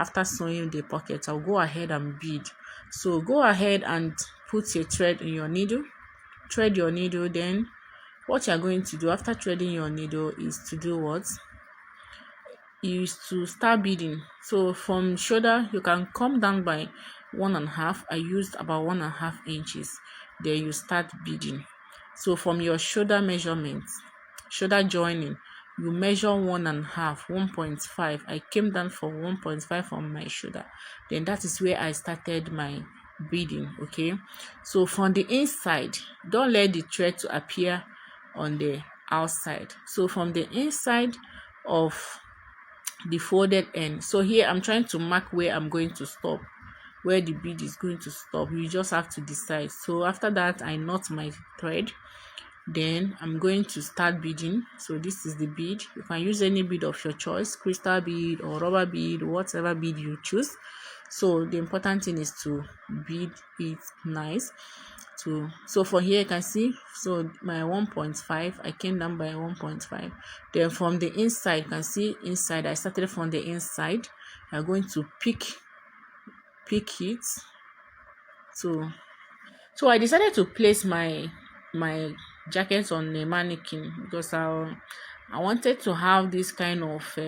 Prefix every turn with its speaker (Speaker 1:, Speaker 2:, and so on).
Speaker 1: after sewing the pocket, I'll go ahead and bead. So go ahead and put a thread in your needle, thread your needle. Then what you're going to do after threading your needle is to do what? Is to start beading. So from shoulder, you can come down by 1.5. I used about 1.5 inches. Then you start beading. So from your shoulder measurement, shoulder joining, you measure 1.5, 1.5. I came down for 1.5 on my shoulder. Then that is where I started my beading. Okay, so from the inside, don't let the thread to appear on the outside. So from the inside of the folded end, so here I'm trying to mark where I'm going to stop, where the bead is going to stop. You just have to decide. So after that, I knot my thread. Then I'm going to start beading. So this is the bead. You can use any bead of your choice, crystal bead or rubber bead, whatever bead you choose. So the important thing is to bead it nice. So for here you can see, so my 1.5, I came down by 1.5. Then from the inside, you can see inside, I started from the inside. I'm going to pick it. So I decided to place my jacket on the mannequin because I wanted to have this kind of